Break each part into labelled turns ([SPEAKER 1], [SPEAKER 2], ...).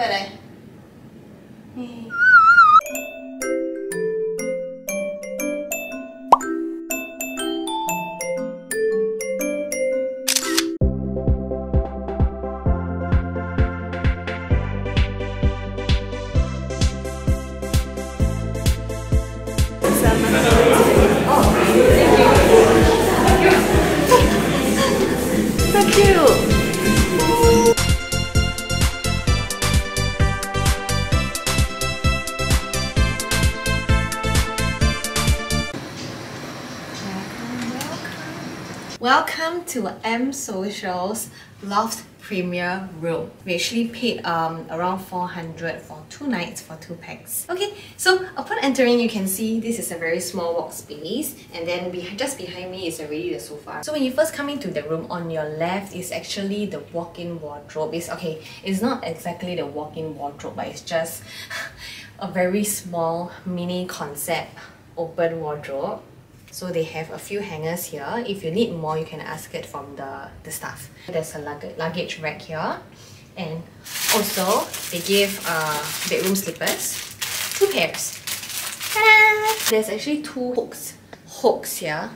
[SPEAKER 1] bad eh?
[SPEAKER 2] So cute! Welcome to M Social's Loft Premier Room. We actually paid around 400 for 2 nights for 2 packs. Okay, so upon entering, you can see this is a very small workspace, and then just behind me is already the sofa. So when you first come into the room, on your left is actually the walk-in wardrobe. It's not exactly the walk-in wardrobe, but it's just a very small mini concept open wardrobe. So they have a few hangers here. If you need more, you can ask it from the staff. There's a luggage rack here. And also, they give bedroom slippers. 2 pairs. Ta-da! There's actually 2 hooks here.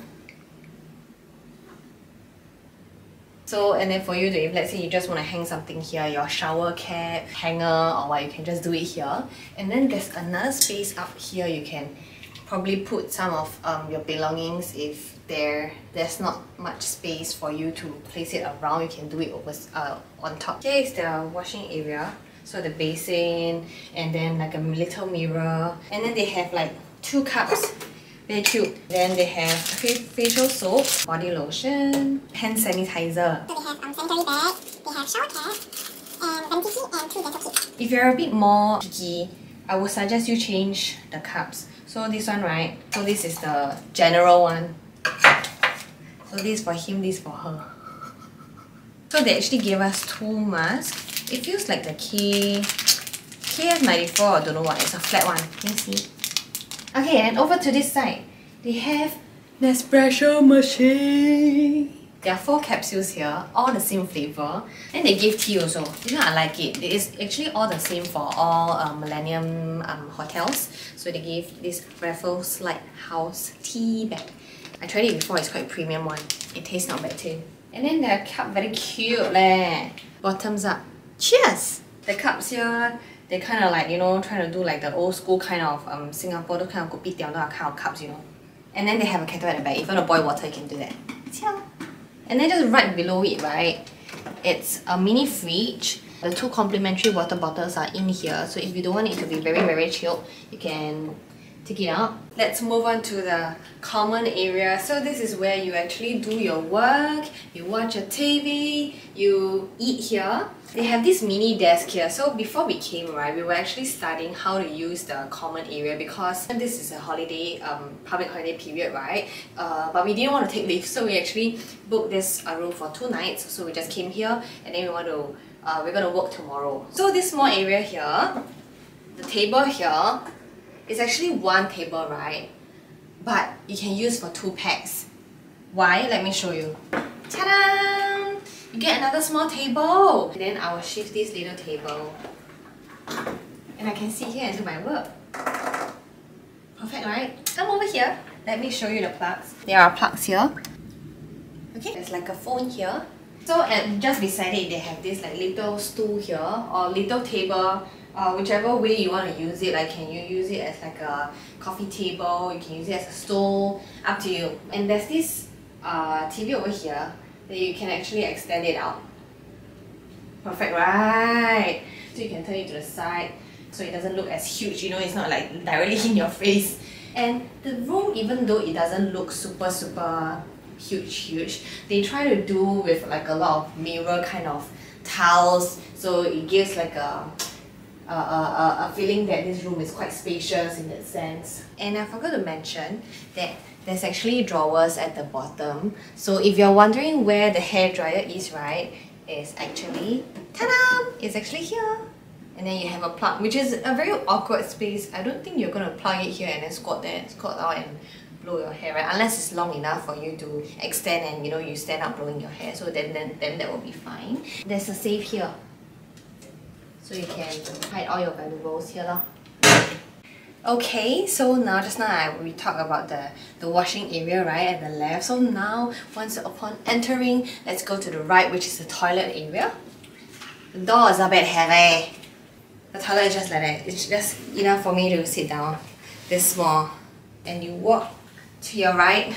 [SPEAKER 2] So, and then for you to, if let's say you just want to hang something here, your shower cap, hanger, or what, you can just do it here. And then there's another space up here you can probably put some of your belongings. If there's not much space for you to place it around, you can do it over on top. Here is the washing area, so the basin, and then like a little mirror, and then they have like 2 cups, very cute. Then they have facial soap, body lotion, hand sanitizer.
[SPEAKER 3] So they have sanitary bag, they have shower cap, and vanity sheet, and 2 dental kits.
[SPEAKER 1] If you're a bit more picky, I would suggest you change the cups. So this one, right? So this is the general one. So this for him, this for her. So they actually gave us 2 masks. It feels like the KF94 or I don't know what. It's a flat one. Can you see? Okay, and over to this side, they have Nespresso machine. There are 4 capsules here, all the same flavour. And they give tea also. This one I like it. It is actually all the same for all Millennium hotels. So they gave this Raffles Lighthouse tea bag. I tried it before, it's quite a premium one. It tastes not bad too. And then the cup very cute leh. Bottoms up. Cheers! The cups here, they kind of like, you know, trying to do like the old school kind of Singapore, those kind of kopitiam kind of cups, you know. And then they have a kettle at the back. If you want to boil water, you can do that. Ciao. And then just right below it, right, it's a mini fridge. The 2 complimentary water bottles are in here, so if you don't want it to be very chilled, you can take it out. Let's move on to the common area. So this is where you actually do your work, you watch your TV, you eat here. They have this mini desk here. So before we came, right, we were actually studying how to use the common area because this is a holiday, public holiday period, right? But we didn't want to take leave, so we actually booked this room for 2 nights. So we just came here, and then we're gonna work tomorrow. So this small area here, the table here, is actually 1 table, right? But you can use for 2 packs. Why? Let me show you. Ta-da! You get another small table. And then I will shift this little table. And I can sit here and do my work. Perfect, right? Come over here. Let me show you the plugs. There are plugs here. Okay, there's like a phone here. So just beside it, they have this like little stool here or little table. Whichever way you want to use it, like can you use it as like a coffee table, you can use it as a stool, up to you. And there's this TV over here that you can actually extend it out. Perfect, right? So you can turn it to the side so it doesn't look as huge, you know, it's not like directly in your face. And the room, even though it doesn't look super huge, they try to do with like a lot of mirror kind of tiles, so it gives like a feeling that this room is quite spacious in that sense. And I forgot to mention that there's actually drawers at the bottom. So if you're wondering where the hairdryer is, right, it's actually, ta-da! It's actually here. And then you have a plug, which is a very awkward space. I don't think you're going to plug it here and then squat out and blow your hair, right? Unless it's long enough for you to extend and, you know, you stand up blowing your hair. So then that will be fine. There's a safe here. So you can hide all your valuables here lor. Okay, so now just now we talked about the washing area, right, at the left. So now, once upon entering, let's go to the right, which is the toilet area. The door is a bit heavy. The toilet is just like that. It's just enough for me to sit down this small. And you walk to your right.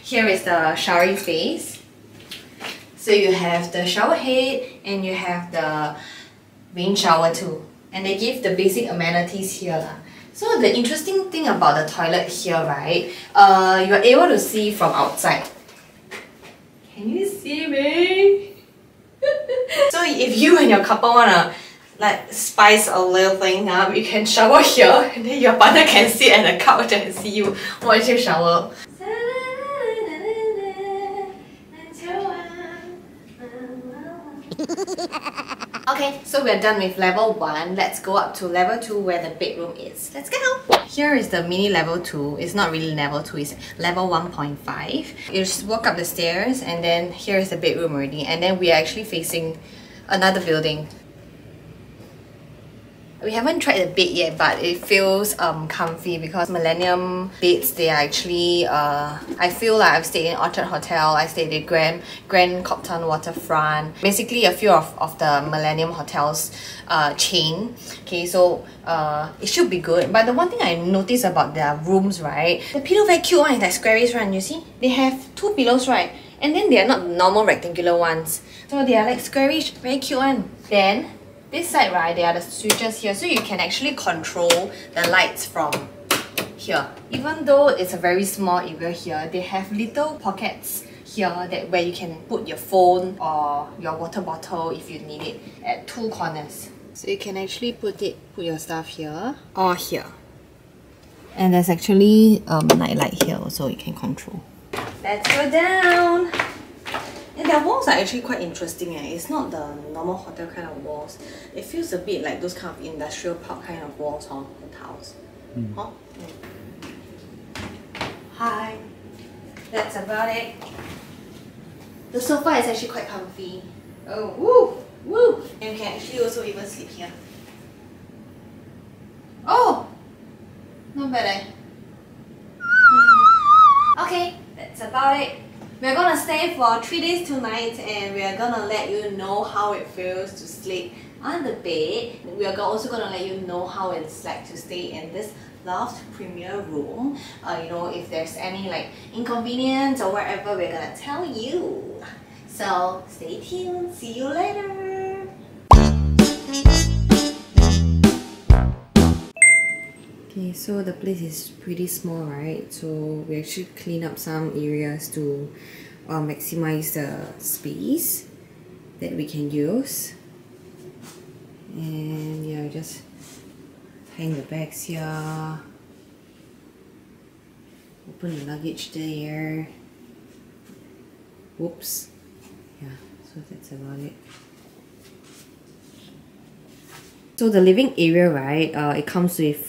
[SPEAKER 1] Here is the showering space. So you have the shower head and you have the rain shower too. And they give the basic amenities here. So the interesting thing about the toilet here, right, you're able to see from outside. Can you see me? So if you and your couple wanna like spice a little thing up, you can shower here and then your partner can sit at the couch and see you watch you shower. Okay, so we're done with level 1. Let's go up to level 2 where the bedroom is. Let's go! Here is the mini level 2. It's not really level 2, it's level 1.5. You just walk up the stairs and then here is the bedroom already. And then we are actually facing another building. We haven't tried the bed yet, but it feels comfy because Millennium beds, they are actually, I feel like I've stayed in Orchard Hotel, I stayed at Grand Copthorne Waterfront, basically a few of the Millennium Hotels chain. Okay, so it should be good. But the one thing I noticed about their rooms, right, the pillow very cute one is like squarish one, you see? They have 2 pillows, right? And then they are not normal rectangular ones. So they are like squarish, very cute one. Then this side, right, there are the switches here, so you can actually control the lights from here. Even though it's a very small area here, they have little pockets here where you can put your phone or your water bottle if you need it at 2 corners. So you can actually put your stuff here or here. And there's actually a night light here also you can control. Let's go down! And their walls are actually quite interesting. It's not the normal hotel kind of walls. It feels a bit like those kind of industrial park kind of walls, the tiles. Hi. That's about it. The sofa is actually quite comfy. Oh, woo! Woo! And you can actually also even sleep here. Oh! Not bad Okay, that's about it. We're gonna stay for 3 days, 2 nights, and we're gonna let you know how it feels to sleep on the bed. We're also gonna let you know how it's like to stay in this Loft Premier room. You know, if there's any like inconvenience or whatever, we're gonna tell you. So stay tuned. See you later. Okay, so the place is pretty small, right? So we actually clean up some areas to maximize the space that we can use. And yeah, just hang the bags here. Open the luggage there. Whoops. Yeah, so that's about it. So the living area, right, it comes with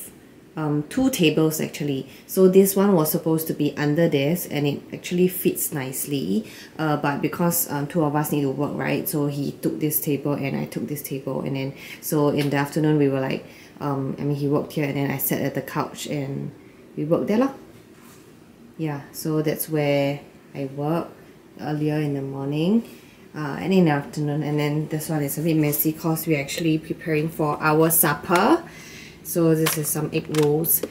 [SPEAKER 1] 2 tables actually. So this one was supposed to be under this and it actually fits nicely, but because 2 of us need to work, right, so he took this table and I took this table, and then so in the afternoon we were like I mean, he worked here and then I sat at the couch and we worked there lah. Yeah, so that's where I work earlier in the morning and in the afternoon. And then this one is a bit messy because we're actually preparing for our supper. So this is some egg rolls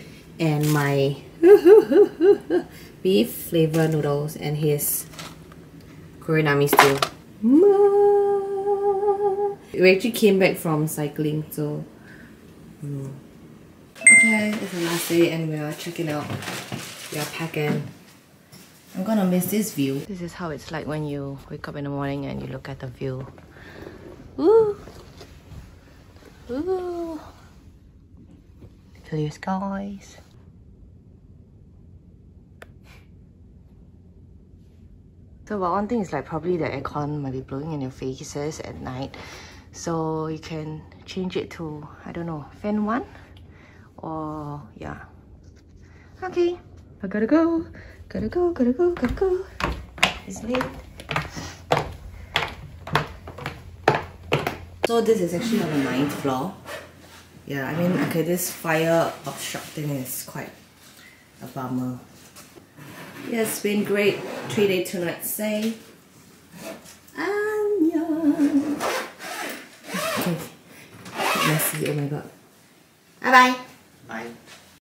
[SPEAKER 1] and my beef flavor noodles and his Korean army stew. We actually came back from cycling, so okay, it's the last day and we are checking out. We are packing. I'm gonna miss this view. This is how it's like when you wake up in the morning and you look at the view. Woo! Woo! Clear skies. So but one thing is like probably the aircon might be blowing in your faces at night. So you can change it to, I don't know, fan 1? Or yeah. Okay. I gotta go. Gotta go. It's late. So So this is actually on the 9th floor. Yeah, I mean, okay, this fire obstructing is quite a bummer. Yeah, it's been great. 3-day, 2-night stay. Annyeong. Okay. Messy, oh my god. Bye bye.
[SPEAKER 4] Bye.